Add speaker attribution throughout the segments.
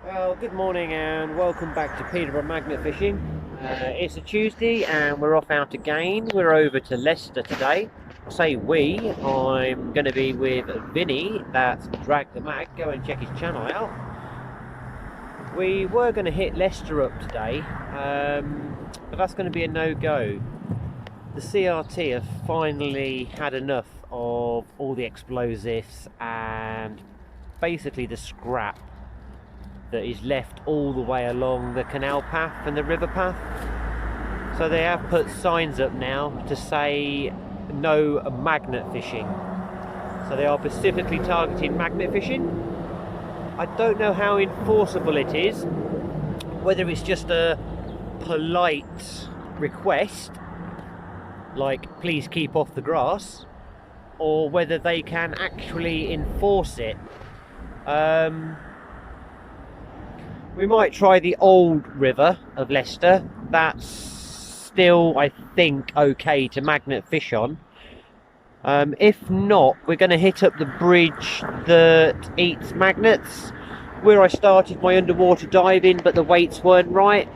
Speaker 1: Well, good morning and welcome back to Peterborough Magnet Fishing. It's a Tuesday and we're off out again. We're over to Leicester today. I say we, I'm going to be with Vinnie, that's Drag the Mag. Go and check his channel out. We were going to hit Leicester up today, but that's going to be a no-go. The CRT have finally had enough of all the explosives and basically the scrap that is left all the way along the canal path and the river path. So they have put signs up now to say no magnet fishing. So they are specifically targeting magnet fishing. I don't know how enforceable it is, whether it's just a polite request like please keep off the grass, or whether they can actually enforce it. We might try the old river of Leicester. That's still, I think, okay to magnet fish on. If not, we're going to hit up the bridge that eats magnets, where I started my underwater diving, but the weights weren't right.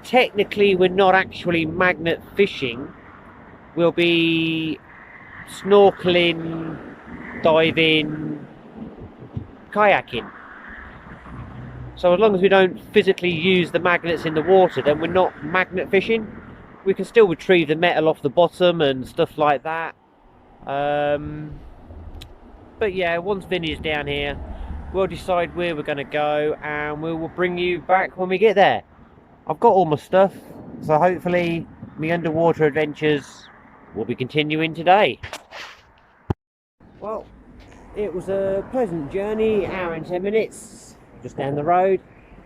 Speaker 1: Technically, we're not actually magnet fishing. We'll be snorkeling, diving, kayaking. So as long as we don't physically use the magnets in the water, then we're not magnet fishing. We can still retrieve the metal off the bottom and stuff like that. But yeah, once Vinnie's down here, we'll decide where we're going to go and we will bring you back when we get there. I've got all my stuff, so hopefully my underwater adventures will be continuing today. Well, it was a pleasant journey, hour and 10 minutes. Just down the road.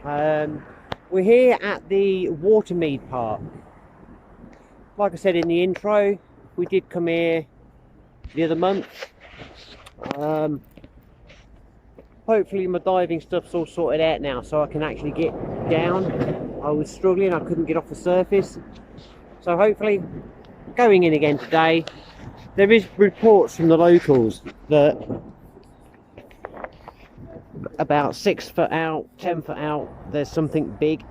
Speaker 1: We're here at the Watermead Park. Like I said in the intro, we did come here the other month. Hopefully my diving stuff's all sorted out now so I can actually get down. I was struggling, I couldn't get off the surface. So hopefully, going in again today. There is reports from the locals that about 6 foot out, 10 foot out, there's something big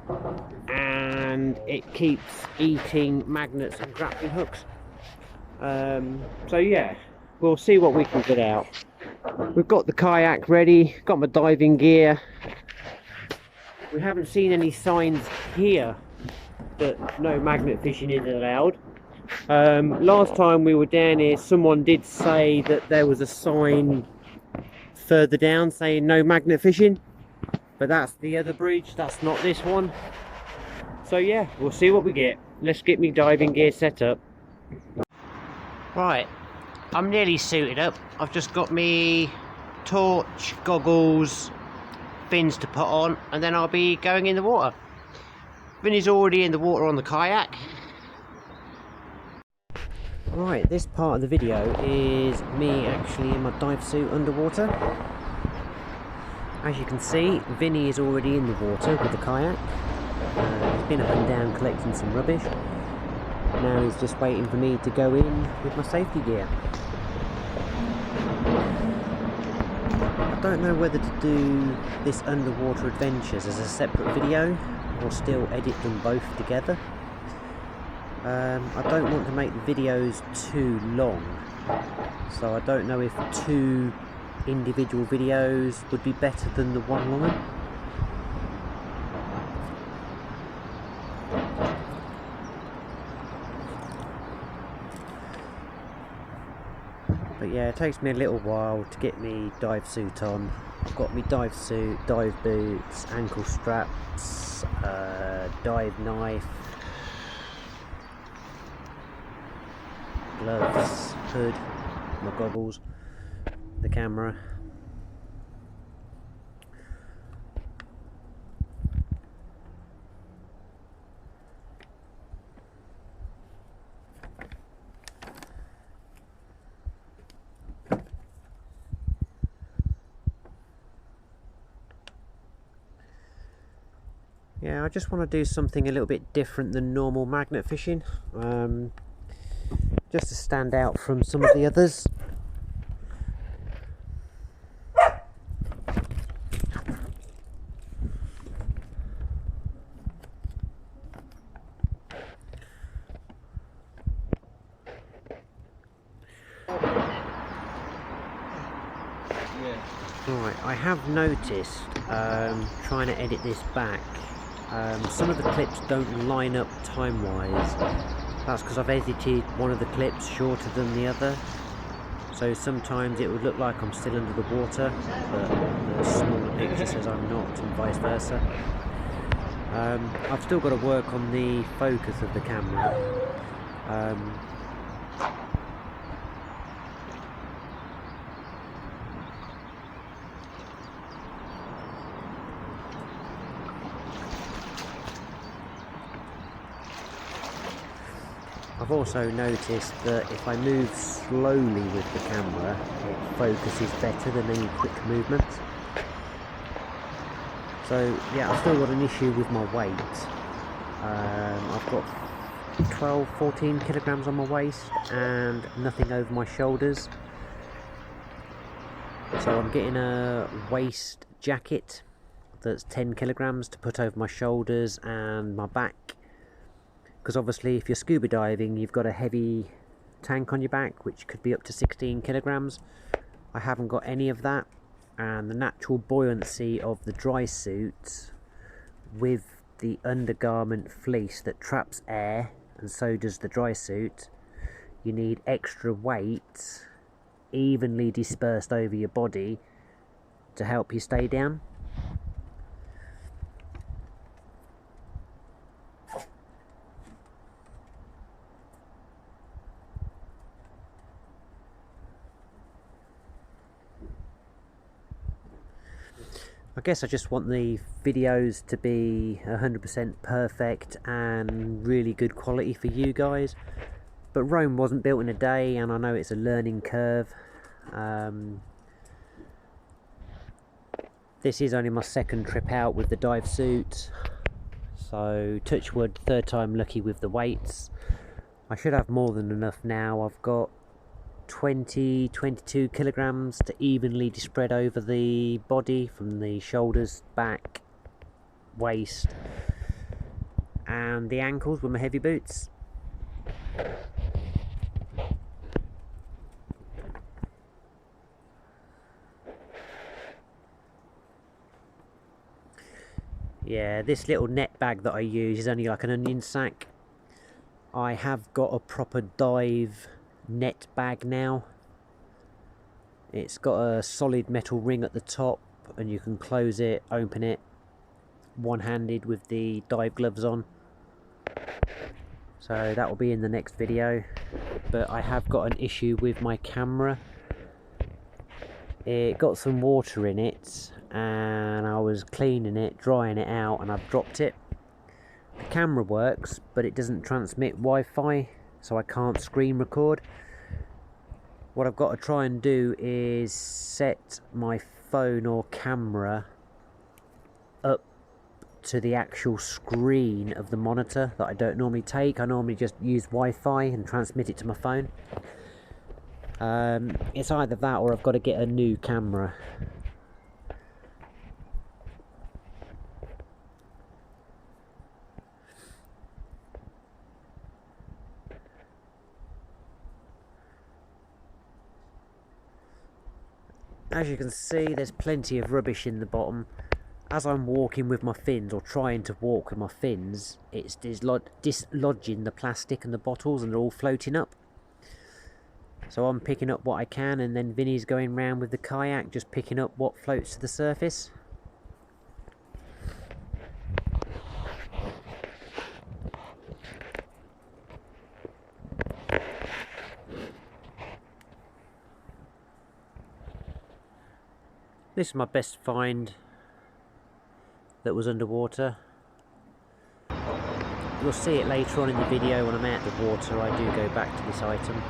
Speaker 1: and it keeps eating magnets and grappling hooks. So yeah, we'll see what we can get out. We've got the kayak ready, got my diving gear. We haven't seen any signs here that no magnet fishing is allowed. Last time we were down here, someone did say that there was a sign further down saying no magnet fishing, but that's the other bridge, that's not this one. So yeah, we'll see what we get. Let's get me diving gear set up. Right, I'm nearly suited up. I've just got me torch, goggles, fins to put on, and then I'll be going in the water. Vinnie's already in the water on the kayak. Right, this part of the video is me actually in my dive suit underwater. As you can see, Vinnie is already in the water with the kayak. He's been up and down collecting some rubbish. Now he's just waiting for me to go in with my safety gear. I don't know whether to do this underwater adventures as a separate video or still edit them both together. I don't want to make the videos too long, so I don't know if 2 individual videos would be better than the one long one. But yeah, it takes me a little while to get me dive suit on. I've got me dive suit, dive boots, ankle straps, dive knife, gloves, hood, my goggles, the camera. Yeah, I just want to do something a little bit different than normal magnet fishing, just to stand out from some of the others. Alright, I have noticed, trying to edit this back, some of the clips don't line up time-wise. That's because I've edited one of the clips shorter than the other. So sometimes it would look like I'm still under the water, but the smaller picture says I'm not, and vice versa. I've still got to work on the focus of the camera. I've also noticed that if I move slowly with the camera, it focuses better than any quick movements. So yeah, I've still got an issue with my weight. I've got 12-14 kilograms on my waist and nothing over my shoulders. So I'm getting a waist jacket that's 10 kilograms to put over my shoulders and my back. Because obviously if you're scuba diving, you've got a heavy tank on your back, which could be up to 16 kilograms. I haven't got any of that, and the natural buoyancy of the dry suit with the undergarment fleece that traps air, and so does the dry suit, you need extra weight evenly dispersed over your body to help you stay down. I guess I just want the videos to be 100% perfect and really good quality for you guys. But Rome wasn't built in a day, and I know it's a learning curve. This is only my second trip out with the dive suit. So touch wood, third time lucky with the weights. I should have more than enough now. I've got 22 kilograms to evenly spread over the body, from the shoulders, back, waist and the ankles with my heavy boots. Yeah, this little net bag that I use is only like an onion sack. I have got a proper dive net bag now. It's got a solid metal ring at the top, and you can close it, open it one-handed with the dive gloves on. So that will be in the next video. But I have got an issue with my camera. It got some water in it, and I was cleaning it, drying it out, and I've dropped it. The camera works, but it doesn't transmit Wi-Fi, so I can't screen record. What I've got to try and do is set my phone or camera up to the actual screen of the monitor that I don't normally take. I normally just use Wi-Fi and transmit it to my phone. It's either that or I've got to get a new camera. As you can see, there's plenty of rubbish in the bottom. As I'm walking with my fins, or trying to walk with my fins, it's dislodging the plastic and the bottles, and they're all floating up. So I'm picking up what I can, and then Vinnie's going round with the kayak, just picking up what floats to the surface. This is my best find that was underwater. You'll see it later on in the video when I'm out of the water. I do go back to this item.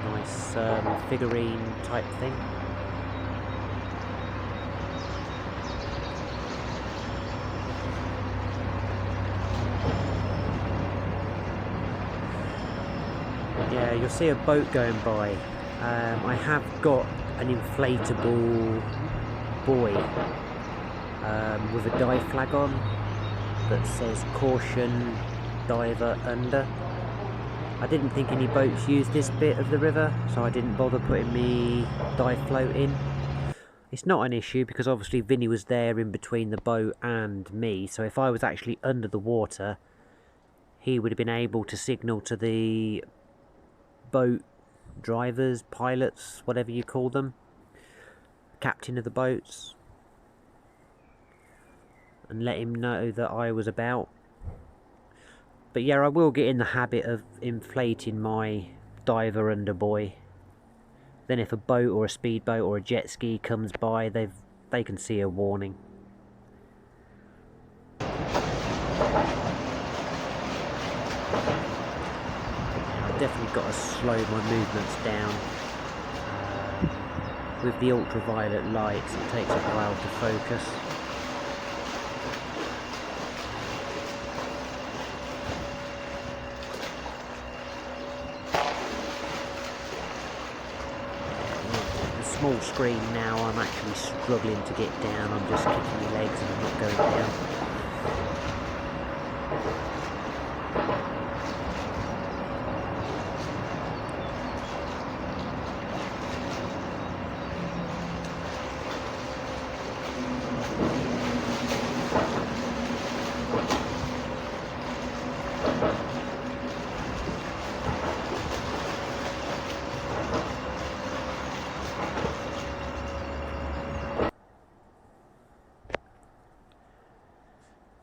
Speaker 1: Nice figurine type thing. Yeah, you'll see a boat going by. I have got an inflatable buoy with a dive flag on that says caution diver under. I didn't think any boats use this bit of the river, so I didn't bother putting me dive float in. It's not an issue because obviously Vinnie was there in between the boat and me, so if I was actually under the water, he would have been able to signal to the boat drivers, pilots, whatever you call them, captain of the boats, and let him know that I was about. But yeah, I will get in the habit of inflating my diver underbuoy. Then if a boat or a speedboat or a jet ski comes by, they can see a warning. I've definitely got to slow my movements down. With the ultraviolet lights, it takes a while to focus. Small screen now, I'm actually struggling to get down. I'm just kicking my legs and I'm not going down.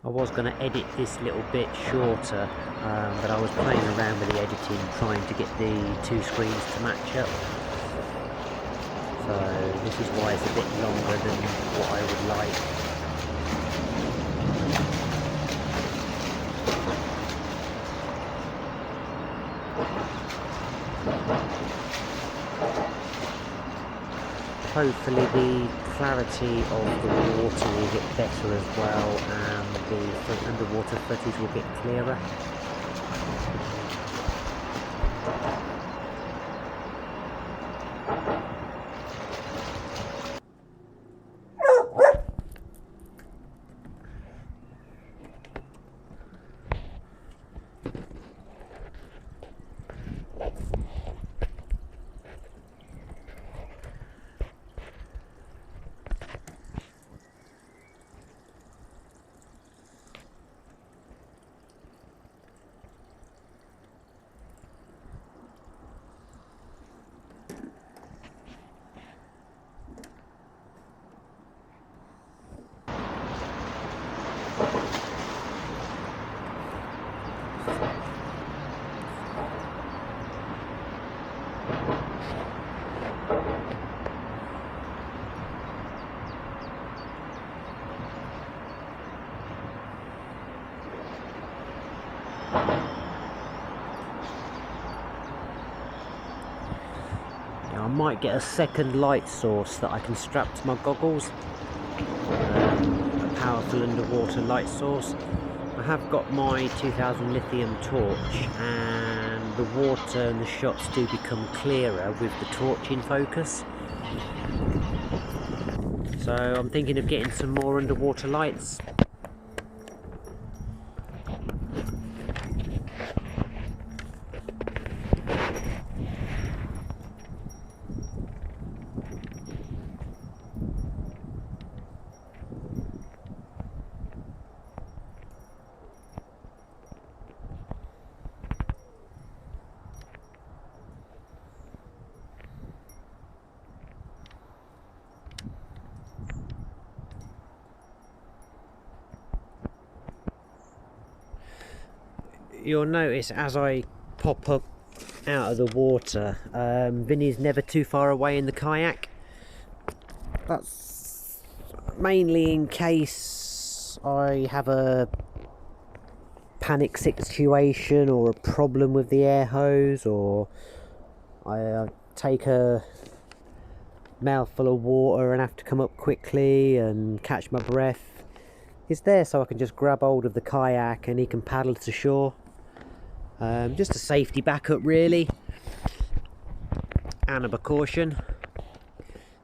Speaker 1: I was going to edit this little bit shorter, but I was playing around with the editing, trying to get the two screens to match up. So this is why it's a bit longer than what I would like. Hopefully the clarity of the water will get better as well, and the underwater footage will get clearer. I might get a second light source that I can strap to my goggles, a powerful underwater light source. I have got my 2000 lithium torch, and the water and the shots do become clearer with the torch in focus. So I'm thinking of getting some more underwater lights. You'll notice as I pop up out of the water, Vinnie's never too far away in the kayak. That's mainly in case I have a panic situation or a problem with the air hose, or I take a mouthful of water and have to come up quickly and catch my breath. He's there so I can just grab hold of the kayak and he can paddle to shore. Just a safety backup really, and a precaution.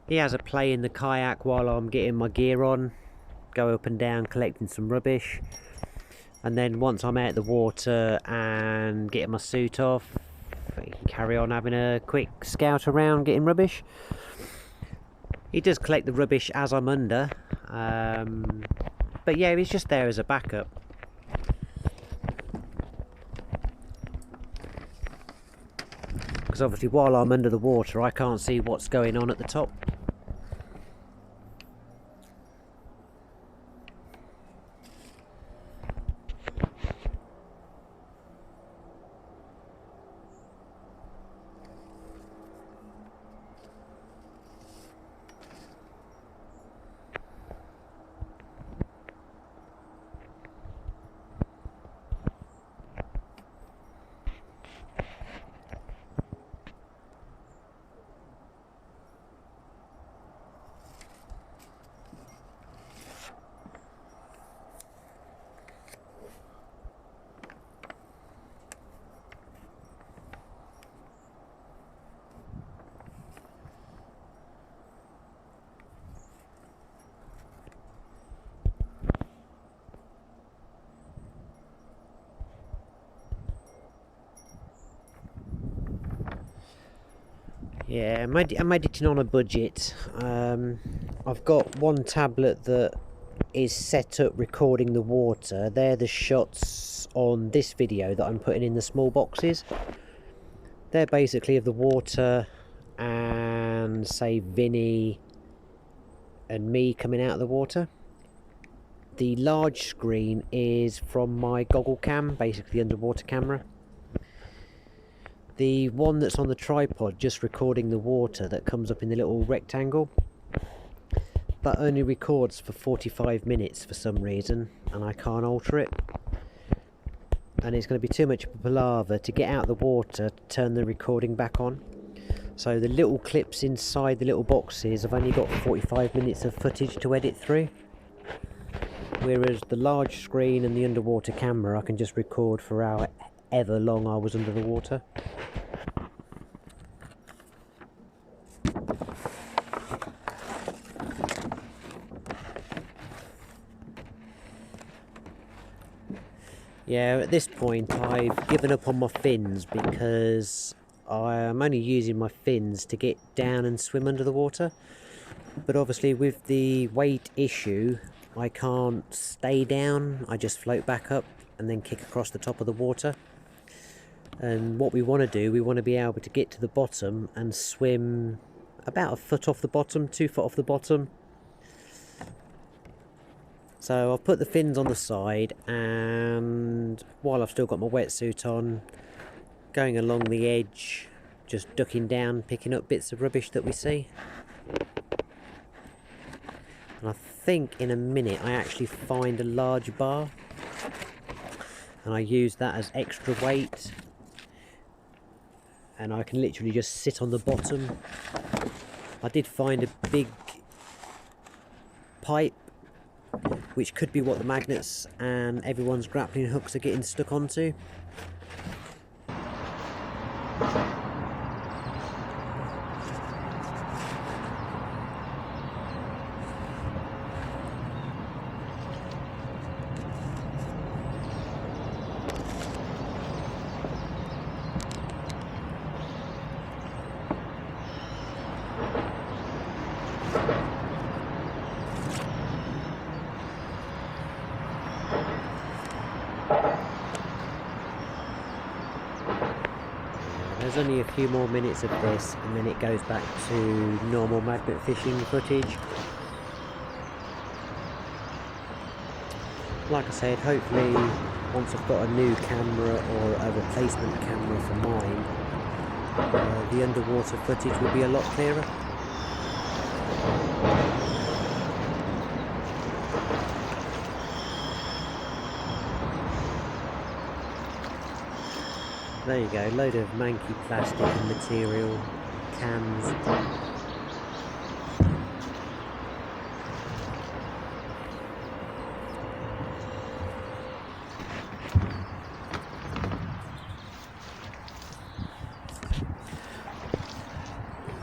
Speaker 1: He has a play in the kayak while I'm getting my gear on, go up and down collecting some rubbish, and then once I'm out of the water and getting my suit off, I can carry on having a quick scout around getting rubbish. He does collect the rubbish as I'm under, but yeah, he's just there as a backup. Because obviously while I'm under the water I can't see what's going on at the top. Yeah, I'm editing on a budget. I've got one tablet that is set up recording the water. They're the shots on this video that I'm putting in the small boxes. They're basically of the water and say Vinnie and me coming out of the water. The large screen is from my goggle cam, basically underwater camera. The one that's on the tripod just recording the water that comes up in the little rectangle, that only records for 45 minutes for some reason, and I can't alter it. And it's going to be too much of a palaver to get out of the water to turn the recording back on. So the little clips inside the little boxes, I've only got 45 minutes of footage to edit through. Whereas the large screen and the underwater camera I can just record for however long I was under the water. Yeah, at this point I've given up on my fins because I'm only using my fins to get down and swim under the water. But obviously with the weight issue, I can't stay down, I just float back up and then kick across the top of the water. And what we want to do, we want to be able to get to the bottom and swim about a foot off the bottom, 2 foot off the bottom. So I've put the fins on the side, and while I've still got my wetsuit on, going along the edge, just ducking down, picking up bits of rubbish that we see. And I think in a minute I actually find a large bar, and I use that as extra weight, and I can literally just sit on the bottom. I did find a big pipe, which could be what the magnets and everyone's grappling hooks are getting stuck onto. There's only a few more minutes of this and then it goes back to normal magnet fishing footage. Like I said, hopefully once I've got a new camera or a replacement camera for mine, the underwater footage will be a lot clearer. There you go, load of manky plastic and material, cans.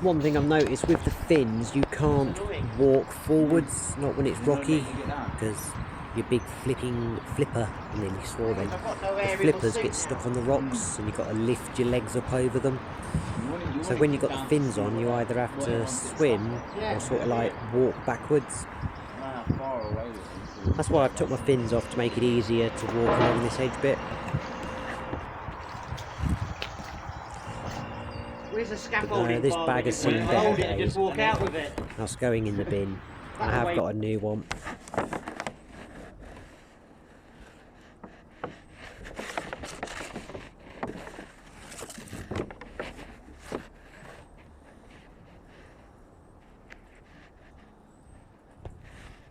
Speaker 1: One thing I've noticed with the fins, you can't walk forwards, not when it's rocky, because
Speaker 2: your big flipper, and then you swore then, the flippers get stuck on the rocks and you've got to lift your legs up over them. So when you've got the fins on, you either have to swim or sort of like walk backwards. That's why I've took my fins off, to make it easier to walk along this edge bit.
Speaker 1: Where's the scaffolding?
Speaker 2: This bag has seen better days.
Speaker 1: Walk out with it.
Speaker 2: That's going in the bin. I have got a new one.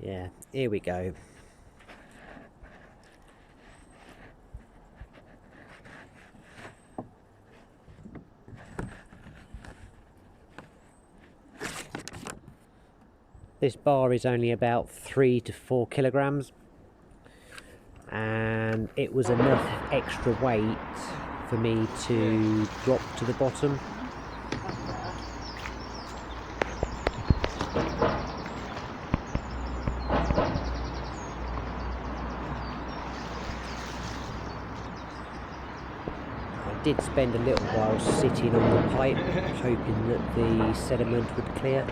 Speaker 2: Yeah, here we go. This bar is only about 3 to 4 kilograms, and it was enough extra weight for me to drop to the bottom. I did spend a little while sitting on the pipe, hoping that the sediment would clear.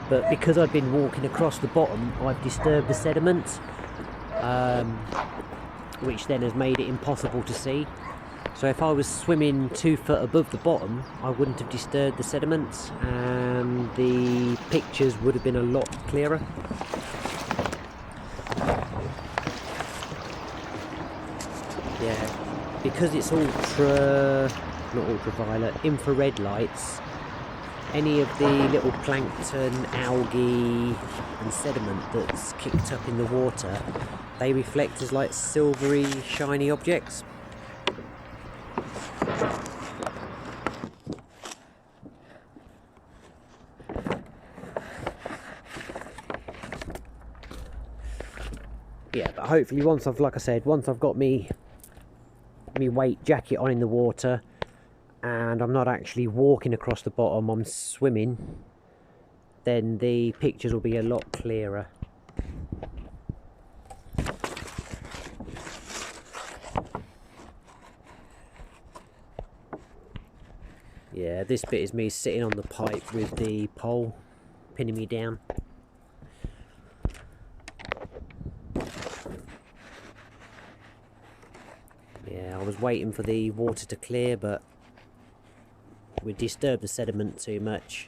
Speaker 2: But because I've been walking across the bottom, I've disturbed the sediment, which then has made it impossible to see. So if I was swimming 2 foot above the bottom, I wouldn't have disturbed the sediment, and the pictures would have been a lot clearer. Yeah, because it's not ultraviolet, infrared lights, any of the little plankton, algae and sediment that's kicked up in the water, they reflect as like silvery, shiny objects. Yeah, but hopefully once I've got me weight jacket on in the water, and I'm not actually walking across the bottom, I'm swimming, then the pictures will be a lot clearer. Yeah, this bit is me sitting on the pipe with the pole pinning me down. Yeah, I was waiting for the water to clear, but we disturbed the sediment too much.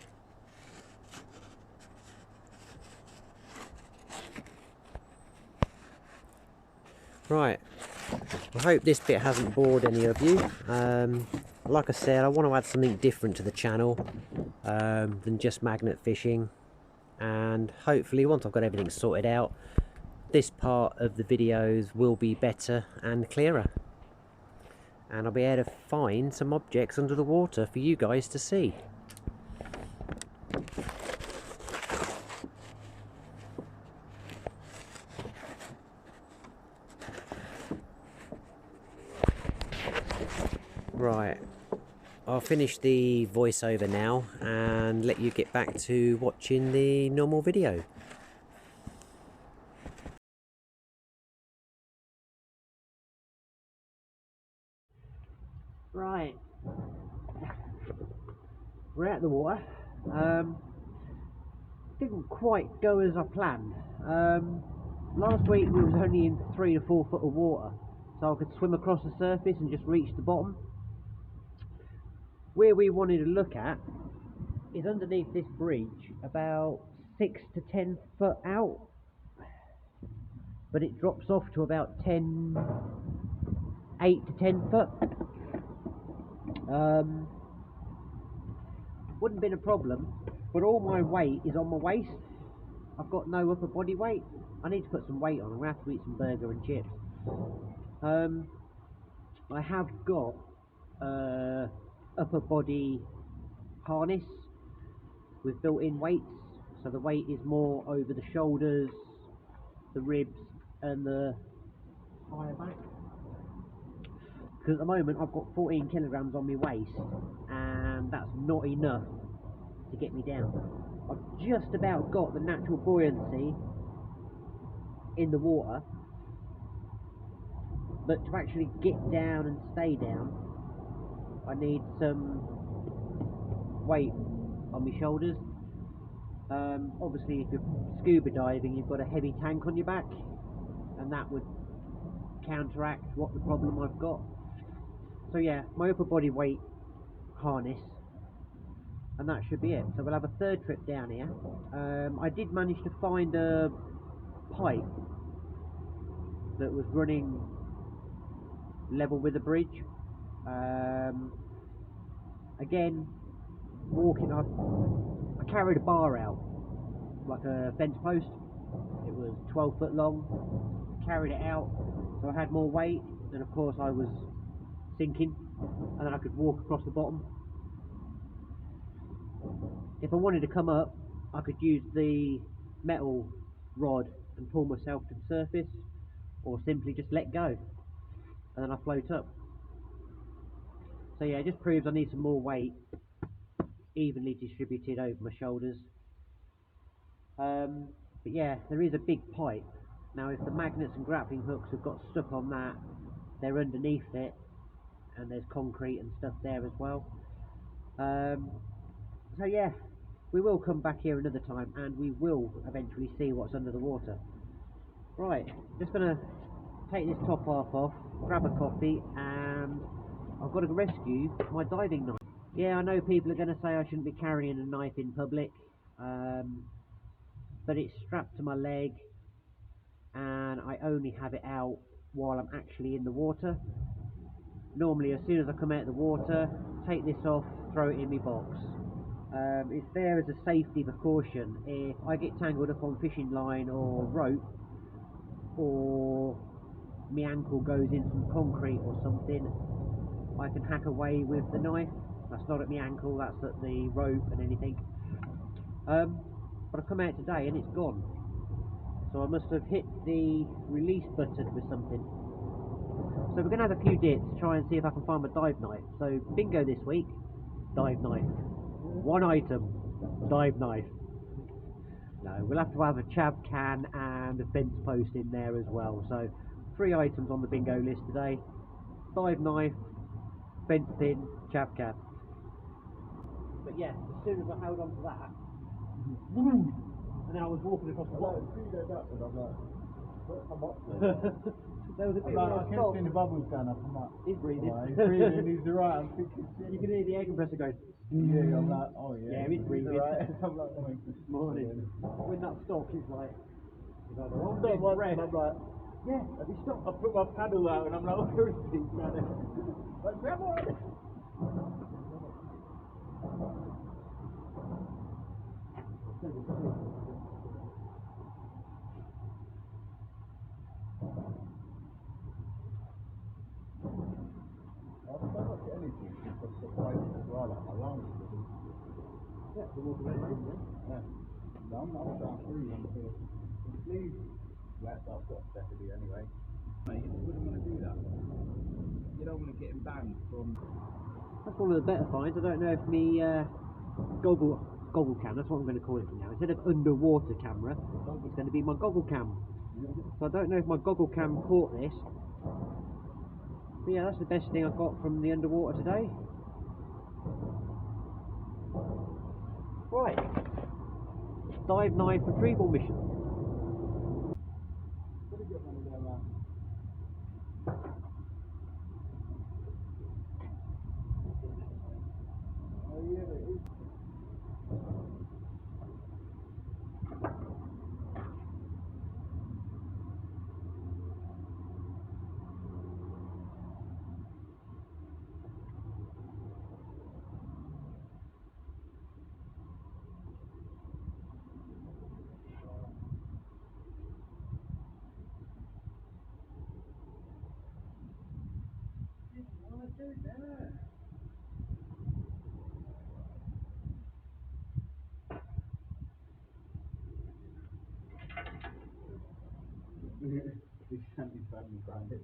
Speaker 2: Right, I hope this bit hasn't bored any of you. Like I said, I want to add something different to the channel than just magnet fishing, and hopefully once I've got everything sorted out, this part of the videos will be better and clearer, and I'll be able to find some objects under the water for you guys to see. Right, I'll finish the voiceover now and let you get back to watching the normal video. Right, we're out of the water. Didn't quite go as I planned. Last week we was only in 3 to 4 foot of water, so I could swim across the surface and just reach the bottom. Where we wanted to look at is underneath this bridge, about 6 to 10 foot out, but it drops off to about 8 to 10 foot. Wouldn't have been a problem, but all my weight is on my waist. I've got no upper body weight. I need to put some weight on. I'm going to have to eat some burger and chips. I have got upper body harness with built-in weights, so the weight is more over the shoulders, the ribs and the higher back, because at the moment I've got 14 kilograms on my waist, and that's not enough to get me down. I've just about got the natural buoyancy in the water, but to actually get down and stay down, I need some weight on my shoulders. Obviously, if you're scuba diving, you've got a heavy tank on your back, and that would counteract what the problem I've got. So yeah, my upper body weight harness, and that should be it. So we'll have a third trip down here. I did manage to find a pipe that was running level with the bridge. Again, walking up, I carried a bar out, like a fence post. It was 12 foot long, carried it out, so I had more weight, and of course I was sinking, and then I could walk across the bottom. If I wanted to come up, I could use the metal rod and pull myself to the surface, or simply just let go, and then I float up. So yeah, it just proves I need some more weight evenly distributed over my shoulders. But yeah, there is a big pipe. Now if the magnets and grappling hooks have got stuck on that, they're underneath it, and there's concrete and stuff there as well. So yeah, we will come back here another time, and we will eventually see what's under the water. Right, just gonna take this top half off, grab a coffee, and I've got to rescue my diving knife. Yeah, I know people are going to say I shouldn't be carrying a knife in public, but it's strapped to my leg, and I only have it out while I'm actually in the water. Normally, as soon as I come out of the water, take this off, throw it in my box. It's there as a safety precaution. If I get tangled up on fishing line or rope, or my ankle goes in some concrete or something, I can hack away with the knife. That's not at my ankle, that's at the rope and anything. But I've come out today and it's gone. So I must have hit the release button with something. So we're going to have a few dips to try and see if I can find my dive knife. So bingo this week, dive knife. One item, dive knife. No, we'll have to have a chav can and a fence post in there as well. So 3 items on the bingo list today: dive knife, fence pin, chav can. But yeah, as soon as I held on to that, and then I was walking across the water. There was a bit
Speaker 3: I kept seeing the bubbles going up. I'm like,
Speaker 2: he's breathing.
Speaker 3: Oh, he's breathing, he's alright. I'm thinking,
Speaker 2: You can hear the air compressor going.
Speaker 3: yeah, I'm like, oh yeah.
Speaker 2: Yeah, he's breathing.
Speaker 3: Right. I'm like, oh, he's
Speaker 2: Morning. When that stopped, he's like,
Speaker 3: I'm not one, and I'm like,
Speaker 2: yeah, have you stopped?
Speaker 3: I put my paddle out and I'm like, where is he? Like, come on. I've so much energy because the place as well, like my lungs.
Speaker 2: Yeah, we're walking around,
Speaker 3: Yeah. No, I'm trying to breathe onto the sleeve. Wet, I've got definitely anyway. Mate, you wouldn't want to do that. You don't want to get him banned from.
Speaker 2: That's one of the better finds. I don't know if me goggle cam, that's what I'm going to call it from now. Instead of underwater camera, it's going to be my goggle cam. So I don't know if my goggle cam caught this. But yeah, that's the best thing I've got from the underwater today. Right. Dive knife retrieval mission.
Speaker 3: What did you get one of them? Oh yeah, it is. This can't be family branded.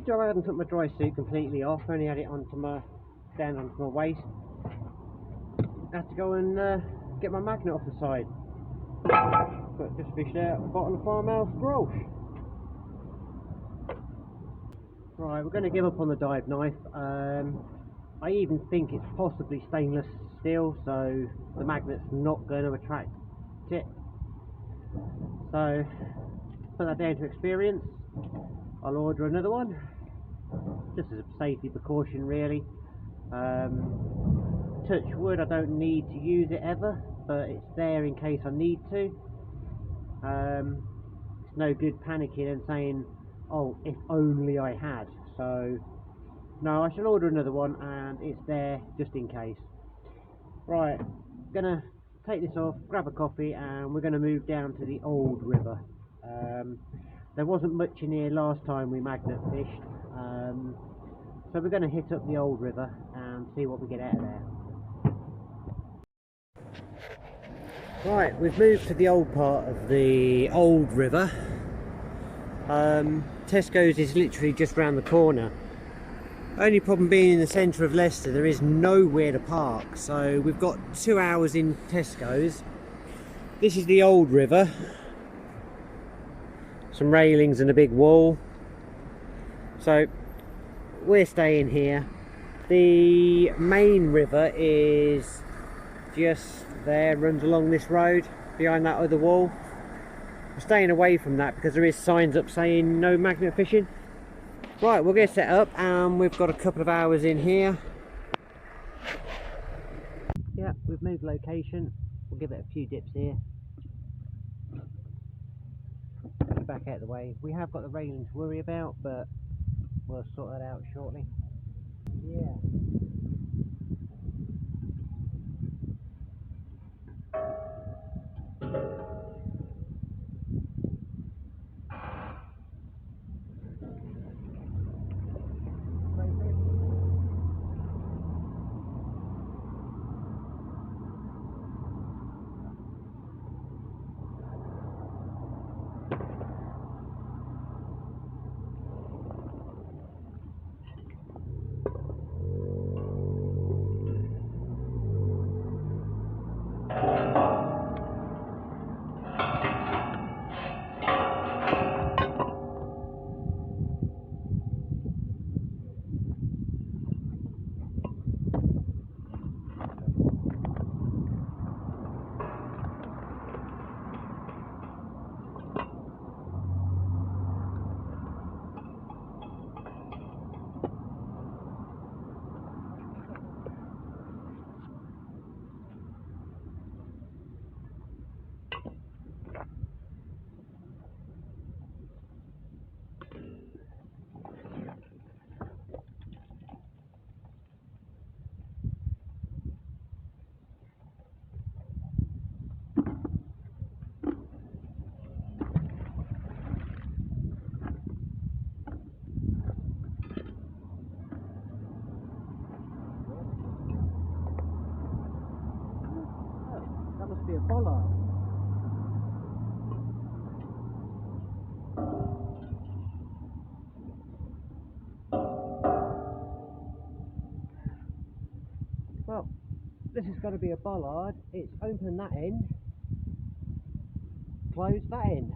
Speaker 2: Good job I hadn't took my dry suit completely off, only had it down onto my waist. I had to go and get my magnet off the side. But just fished out a bottle of farmhouse Grolsch. Right, we're going to give up on the dive knife. I even think it's possibly stainless steel, so the magnet's not going to attract it. So, put that down to experience. I'll order another one, just as a safety precaution really. Touch wood, I don't need to use it ever, but it's there in case I need to. It's no good panicking and saying, oh, if only I had. So no, I shall order another one, and it's there just in case. Right, gonna take this off, grab a coffee, and we're gonna move down to the old river. There wasn't much in here last time we magnet fished, so we're gonna hit up the old river and see what we get out of there. Right, we've moved to the old part of the old river. Tesco's is literally just round the corner. Only problem being in the centre of Leicester, there is nowhere to park, so we've got 2 hours in Tesco's. This is the old river. Some railings and a big wall. So we're staying here. The main river is just there, runs along this road behind that other wall. We're staying away from that because there is signs up saying no magnet fishing. Right, we'll get set up, and we've got a couple of hours in here. Yeah, we've moved location. We'll give it a few dips here. Back out of the way. We have got the railing to worry about, but we'll sort that out shortly. Yeah. That must be a bollard. Well, this is going to be a bollard. It's open that end, closed that end.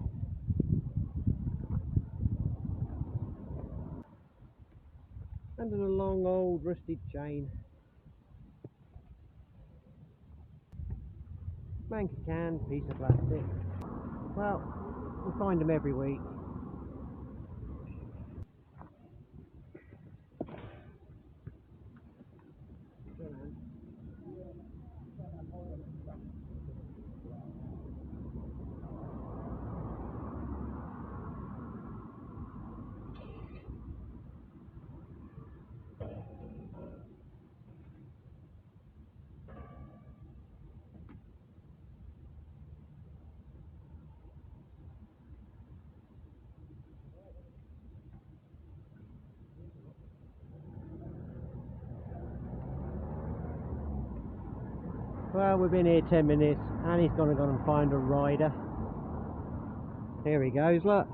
Speaker 2: And a long old rusted chain. Manky can, piece of plastic. Well, we find them every week. Well, we've been here 10 minutes and he's gonna go and find a rider. Here he goes, look,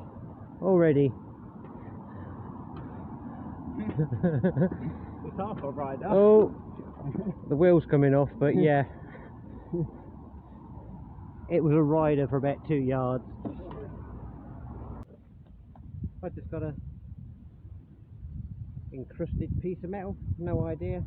Speaker 2: already.
Speaker 3: It's half a rider.
Speaker 2: Oh, the wheel's coming off, but yeah. It was a rider for about 2 yards. I just got a encrusted piece of metal, no idea.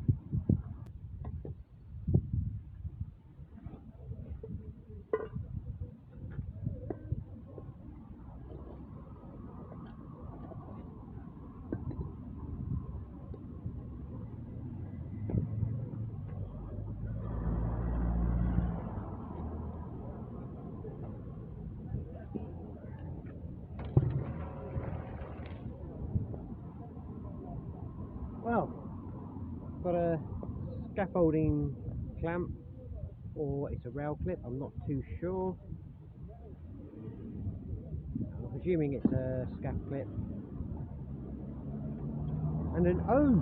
Speaker 2: Well, got a scaffolding clamp, or it's a rail clip, I'm not too sure. I'm presuming it's a scaff clip. And an O!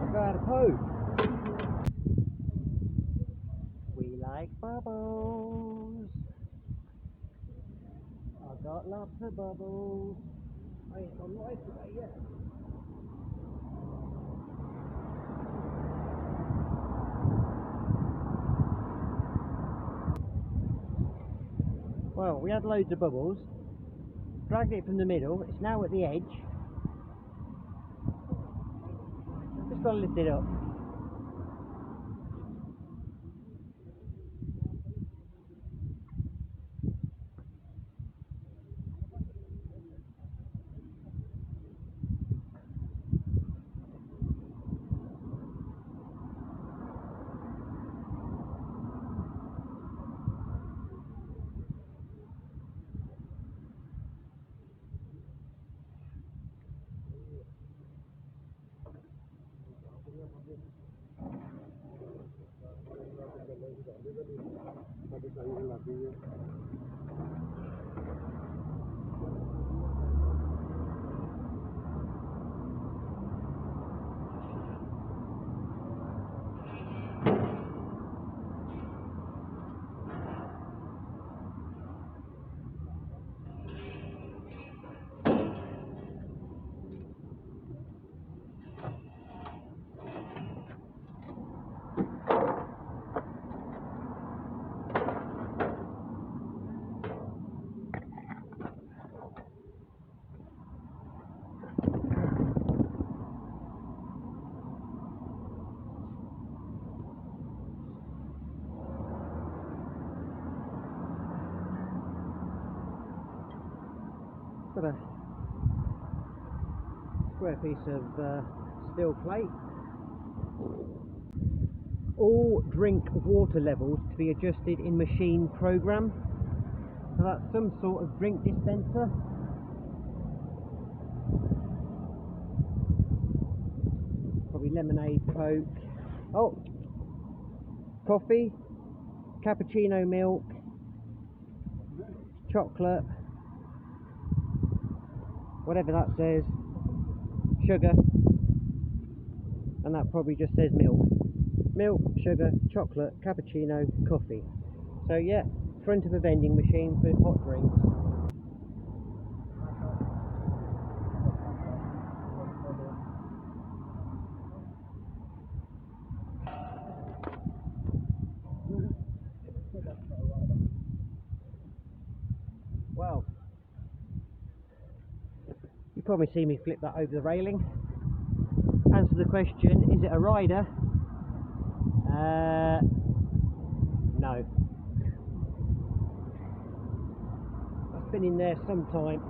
Speaker 2: I got a hoe! We like bubbles! I got lots of bubbles! I ain't on live today yet. Well, we had loads of bubbles, dragged it from the middle, it's now at the edge. Just got to lift it up. Got a square piece of steel plate. All drink water levels to be adjusted in machine program. So that's some sort of drink dispenser. Probably lemonade, Coke. Oh, coffee, cappuccino milk, chocolate, whatever that says, sugar, and that probably just says milk. Milk, sugar, chocolate, cappuccino, coffee. So yeah, front of a vending machine for hot drinks. Well, you probably see me flip that over the railing. Answer the question, is it a rider? No. That's been in there some time.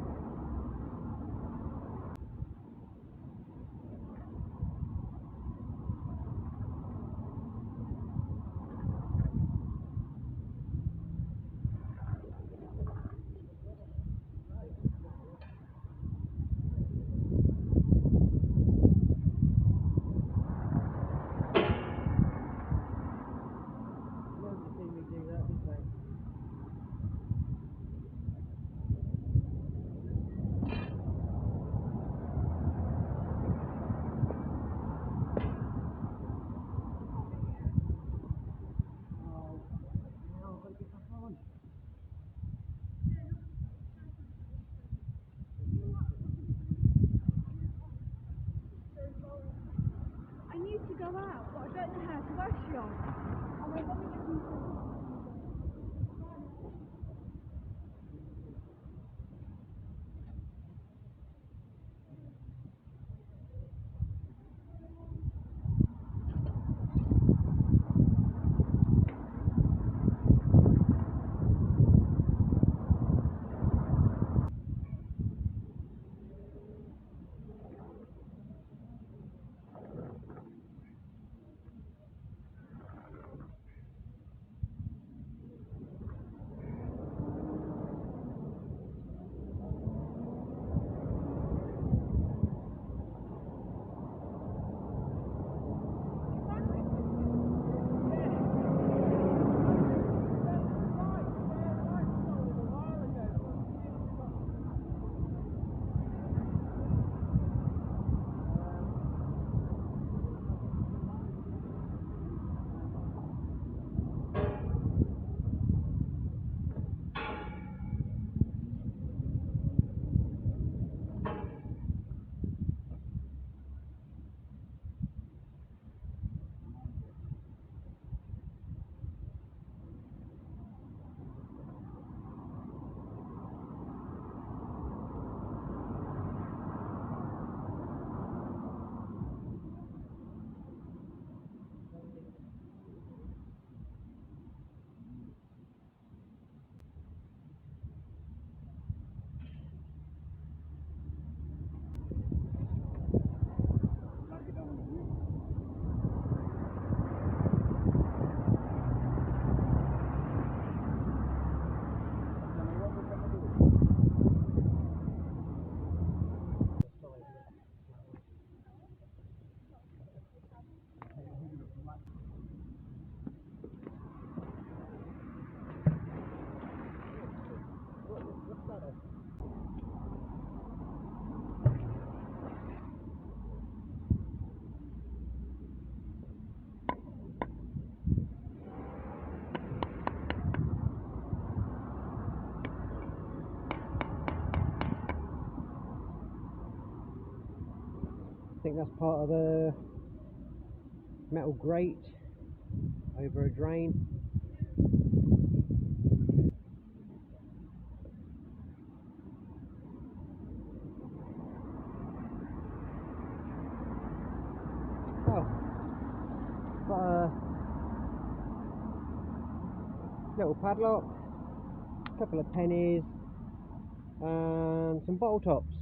Speaker 4: go out, but I don't know how to. Where's she on? I mean, let me get you.
Speaker 2: I think that's part of a metal grate over a drain. Oh, got a little padlock, a couple of pennies, and some bottle tops.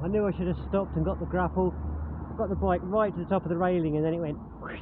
Speaker 2: I knew I should have stopped and got the grapple, got the bike right to the top of the railing, and then it went whoosh.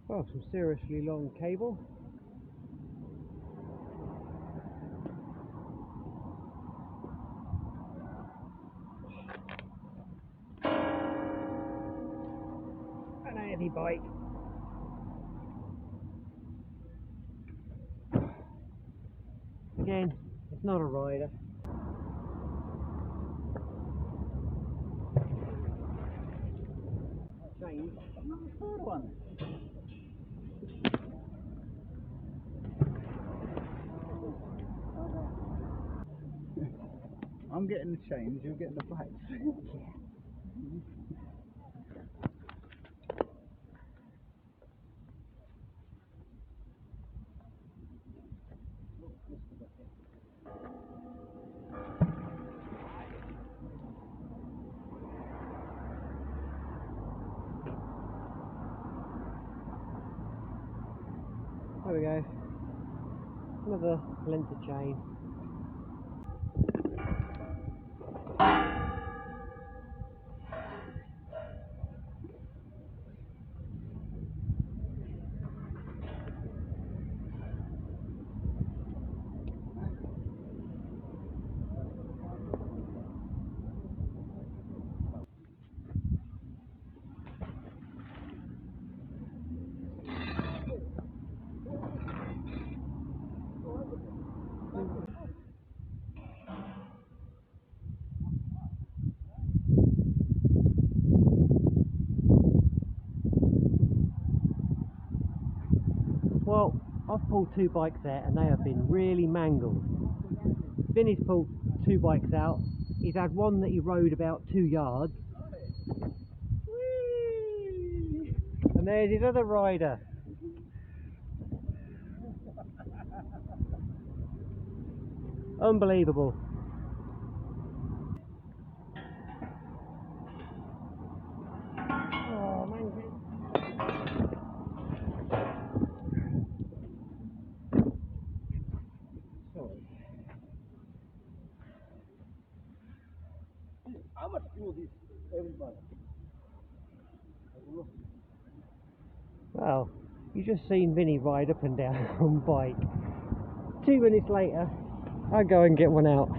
Speaker 2: Well, some seriously long cable. And a heavy bite. Again, it's not a rider. Change.
Speaker 3: Another third one. I'm getting the change, you're getting the bites.
Speaker 2: There we go. Another length of chain. Well, I've pulled 2 bikes out and they have been really mangled. Vinnie's pulled 2 bikes out. He's had one that he rode about 2 yards. Whee! And there's his other rider. Unbelievable. Oh, man.
Speaker 3: How much fuel is everybody?
Speaker 2: Well, you just seen Vinnie ride up and down on bike. 2 minutes later, I go and get one out.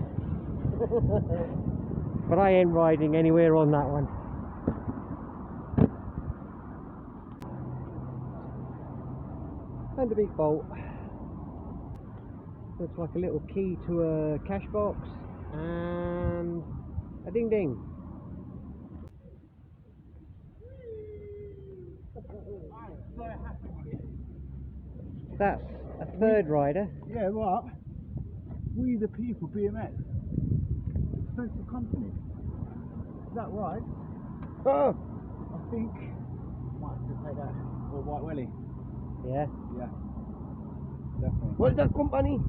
Speaker 2: But I ain't riding anywhere on that one. And a big bolt. Looks like a little key to a cash box and a ding ding. That's a 3rd rider.
Speaker 3: Yeah, what? We the people, BMX. Expensive company. Is that right?
Speaker 2: Oh!
Speaker 3: I think. Might have to pay that. Or White Welly.
Speaker 2: Yeah.
Speaker 3: Yeah. Definitely.
Speaker 2: What's that company?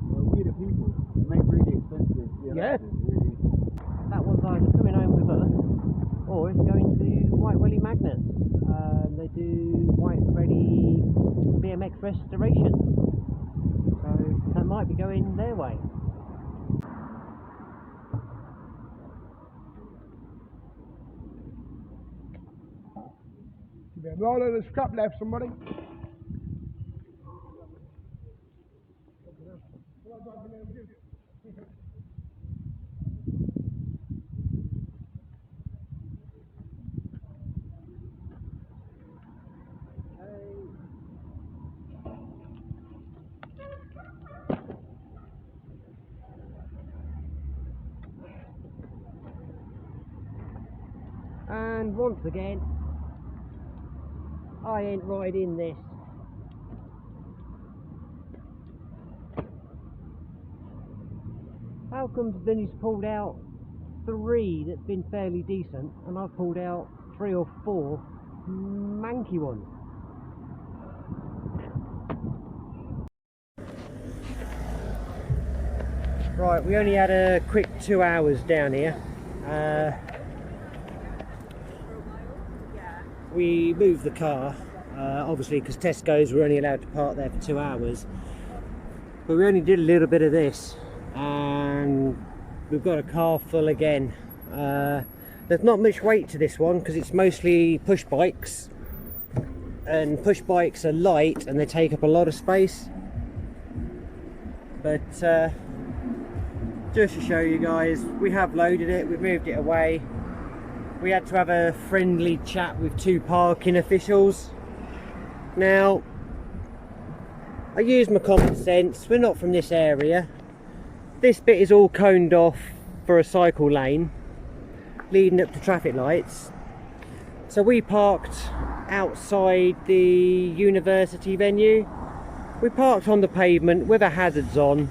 Speaker 3: Well, we the people. They make really expensive BMXs.
Speaker 2: Yeah.
Speaker 3: Really.
Speaker 2: That one's either coming home with us or it's going to White Welly Magnet. They do white ready BMX restoration. So that might be going their way.
Speaker 5: Roll of the scrap left, somebody.
Speaker 2: And once again, I ain't riding this. How comes Vinnie's pulled out 3 that's been fairly decent and I've pulled out 3 or 4 manky ones? Right, we only had a quick 2 hours down here. We moved the car, obviously because Tesco's were only allowed to park there for 2 hours. But we only did a little bit of this. and we've got a car full again. There's not much weight to this one because it's mostly push bikes, and push bikes are light and they take up a lot of space. But just to show you guys, we have loaded it, we've moved it away. We had to have a friendly chat with 2 parking officials. Now, I use my common sense, we're not from this area. This bit is all coned off for a cycle lane leading up to traffic lights. So we parked outside the university venue. We parked on the pavement with our hazards on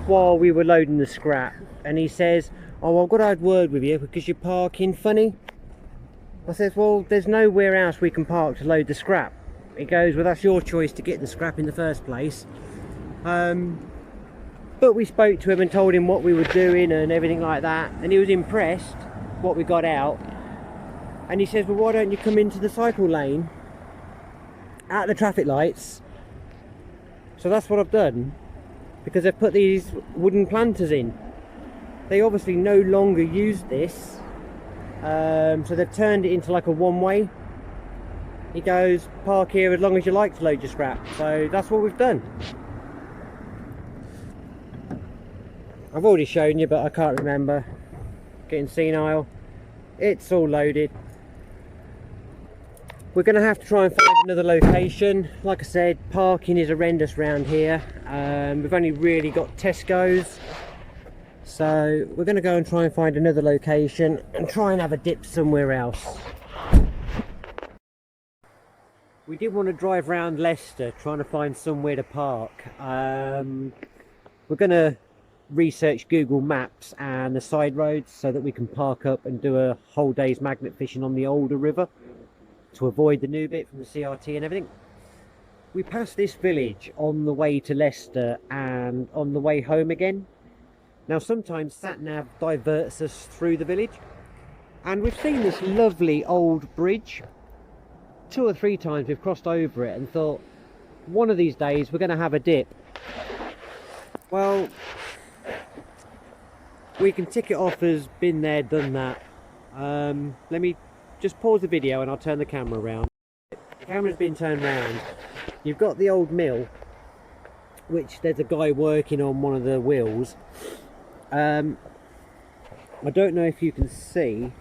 Speaker 2: while we were loading the scrap. And he says, "Oh, I've got to have a word with you because you're parking funny." I says, "Well, there's nowhere else we can park to load the scrap." He goes, "Well, that's your choice to get the scrap in the first place." But we spoke to him and told him what we were doing and everything like that, and he was impressed what we got out. And he says, "Well, why don't you come into the cycle lane at the traffic lights?" So that's what I've done, because they've put these wooden planters in. They obviously no longer use this, so they've turned it into like a one-way. He goes, "Park here as long as you like to load your scrap." So that's what we've done. I've already shown you, but I can't remember. Getting senile. It's all loaded. We're going to have to try and find another location. Like I said, parking is horrendous around here. We've only really got Tesco's. So we're going to go and try and find another location and try and have a dip somewhere else. We did want to drive around Leicester trying to find somewhere to park. We're going to research Google Maps and the side roads so that we can park up and do a whole day's magnet fishing on the older river to avoid the new bit from the CRT and everything. We passed this village on the way to Leicester and on the way home again. Now sometimes sat-nav diverts us through the village, and we've seen this lovely old bridge. 2 or 3 times we've crossed over it and thought, one of these days we're going to have a dip. Well, we can tick it off as been there, done that. Let me just pause the video and I'll turn the camera around. The camera's been turned round. You've got the old mill, which there's a guy working on one of the wheels. I don't know if you can see.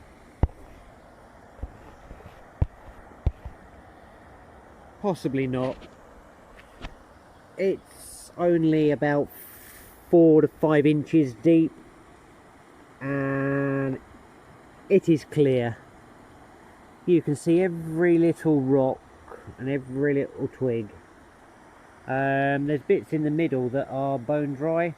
Speaker 2: Possibly not. It's only about 4 to 5 inches deep, and it is clear. You can see every little rock and every little twig. There's bits in the middle that are bone dry.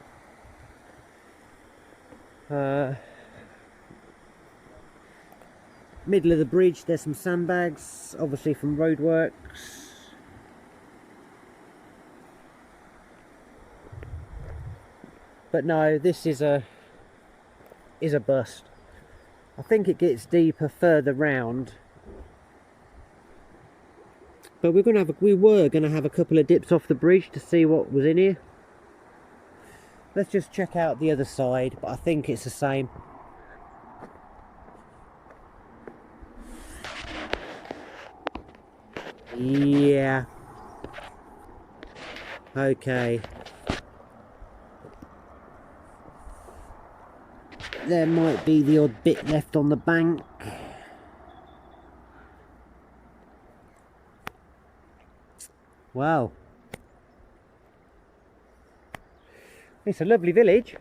Speaker 2: Middle of the bridge there's some sandbags, obviously from roadworks. But no, this is a bust. I think it gets deeper further round. But we were gonna have a couple of dips off the bridge to see what was in here. Let's just check out the other side, but I think it's the same. Yeah. Okay. There might be the odd bit left on the bank. Wow. It's a lovely village.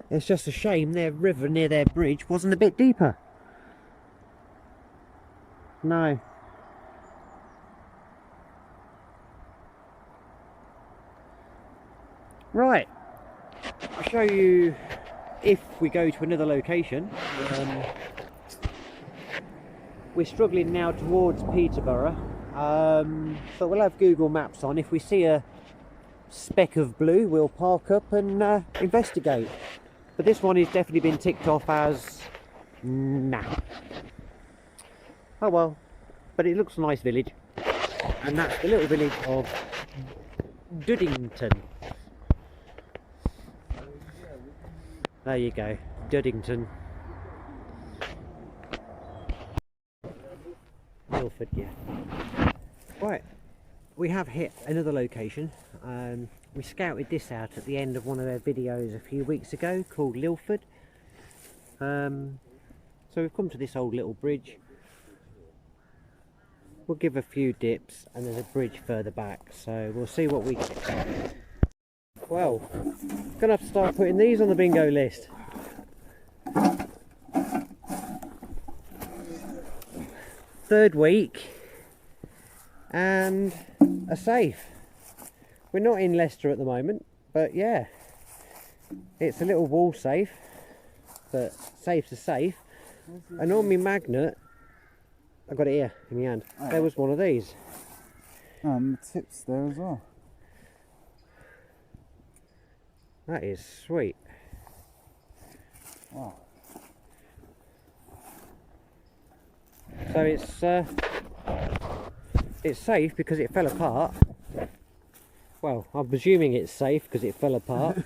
Speaker 2: It's just a shame their river near their bridge wasn't a bit deeper. No. Right. I'll show you if we go to another location. We're struggling now towards Peterborough, but we'll have Google Maps on. If we see a speck of blue, we'll park up and investigate. But this one has definitely been ticked off as nah. Oh well, but it looks a nice village. and that's the little village of Duddington. There you go, Duddington. Lilford, yeah. Right, we have hit another location. We scouted this out at the end of one of their videos a few weeks ago called Lilford. So we've come to this old little bridge. We'll give a few dips and there's a bridge further back, so we'll see what we get. Well, gonna have to start putting these on the bingo list. Third week and a safe. We're not in Leicester at the moment, but yeah, it's a little wall safe, but safe's a safe. And on my magnet, I've got it here in my hand, there was one of these.
Speaker 3: And the tips there as well.
Speaker 2: That is sweet.
Speaker 3: Wow.
Speaker 2: So it's safe because it fell apart. Well, I'm presuming it's safe because it fell apart.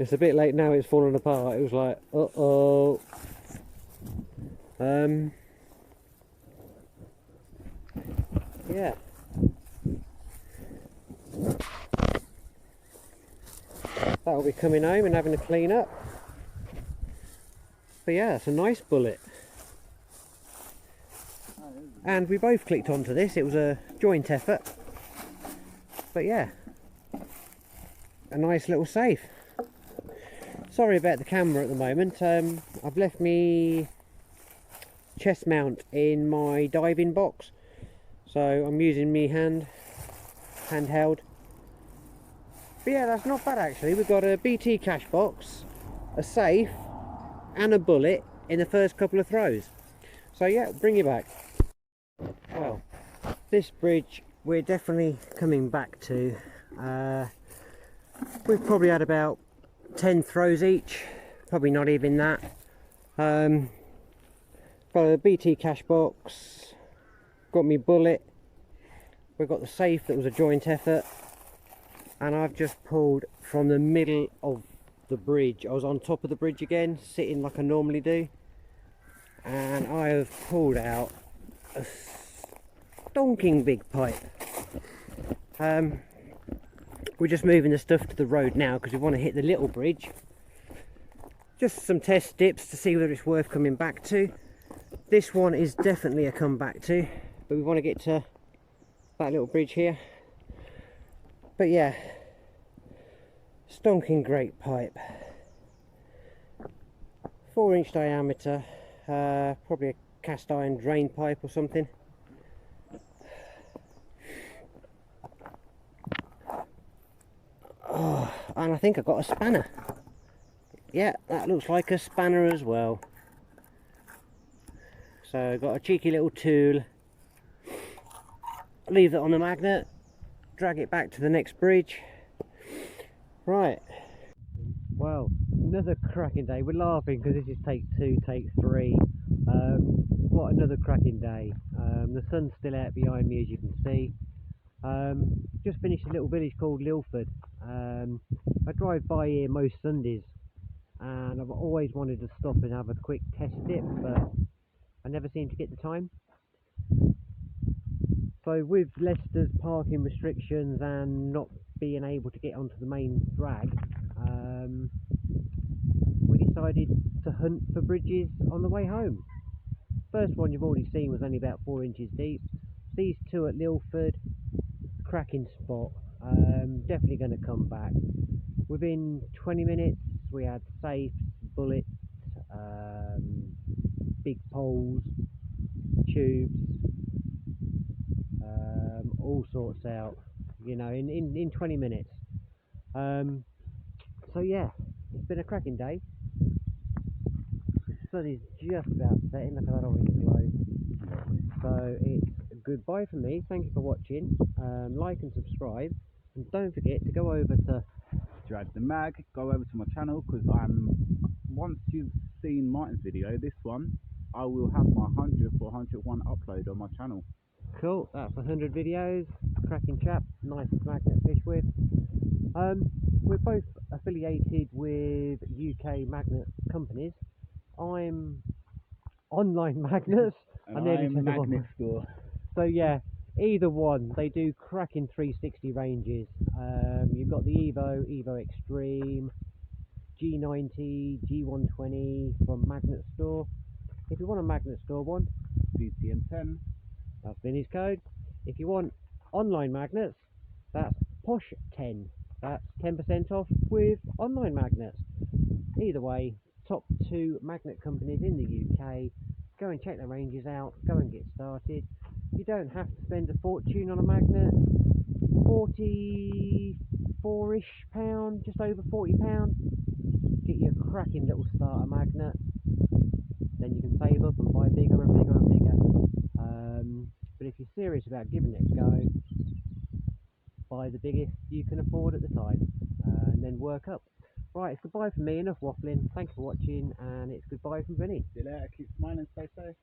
Speaker 2: It's a bit late now, it's fallen apart. It was like, uh-oh. Yeah. That'll be coming home and having a clean up. But yeah, it's a nice bullet. And we both clicked onto this, it was a joint effort. But yeah, a nice little safe. Sorry about the camera at the moment. I've left me chest mount in my diving box, so I'm using me handheld. But yeah, that's not bad actually. We've got a BT cash box, a safe and a bullet in the first couple of throws. So yeah, bring you back. Well, this bridge we're definitely coming back to. We've probably had about 10 throws each, probably not even that. Got a BT cash box, got me bullet, we've got the safe that was a joint effort, and I've just pulled from the middle of the bridge. I was on top of the bridge again, sitting like I normally do, and I have pulled out a stonking big pipe. We're just moving the stuff to the road now because we want to hit the little bridge. Just some test dips to see whether it's worth coming back to. This one is definitely a come back to, but we want to get to that little bridge here. But yeah, stonking great pipe. 4-inch diameter, probably a cast iron drain pipe or something. Oh, and I think I got a spanner. Yeah, that looks like a spanner as well. So got a cheeky little tool. Leave that on the magnet, drag it back to the next bridge. Right, well, another cracking day. We're laughing because this is take 2, take 3. What another cracking day. The sun's still out behind me, as you can see. Just finished a little village called Lilford. I drive by here most Sundays and I've always wanted to stop and have a quick test dip, but I never seem to get the time. So with Leicester's parking restrictions and not being able to get onto the main drag, we decided to hunt for bridges on the way home. First one you've already seen was only about 4 inches deep. These two at Lilford, cracking spot. Definitely going to come back. Within 20 minutes we had safes, bullets, big poles, tubes, all sorts out, you know, in 20 minutes. So yeah, it's been a cracking day. The sun is just about setting, look at that orange glow. So it's goodbye from me. Thank you for watching. Like and subscribe, and don't forget to go over to
Speaker 3: Drag the Mag, go over to my channel, because once you've seen Martin's video, this one, I will have my 100th or 101 upload on my channel.
Speaker 2: Cool, that's 100 videos. Cracking chap, nice magnet fish with. We're both affiliated with UK magnet companies. I'm Online Magnets.
Speaker 3: And
Speaker 2: I nearly
Speaker 3: I'm
Speaker 2: said the wrong
Speaker 3: Magnet
Speaker 2: one.
Speaker 3: Store.
Speaker 2: So yeah, either one. They do cracking 360 ranges. You've got the Evo Extreme, G90, G120 from Magnet Store. If you want a Magnet Store one,
Speaker 3: DTN10.
Speaker 2: that's Vinnie's code. If you want online magnets, that's Posh10. That's 10% off with online magnets. Either way, top 2 magnet companies in the UK. Go and check their ranges out. Go and get started. You don't have to spend a fortune on a magnet. 44-ish pound, just over £40. Get you a cracking little starter magnet. Then you can save up and buy bigger and bigger and bigger. But if you're serious about giving it a go, buy the biggest you can afford at the time, and then work up. Right, it's goodbye from me, enough waffling. Thanks for watching, and it's goodbye from Vinnie.
Speaker 3: See you later, keep smiling, stay safe.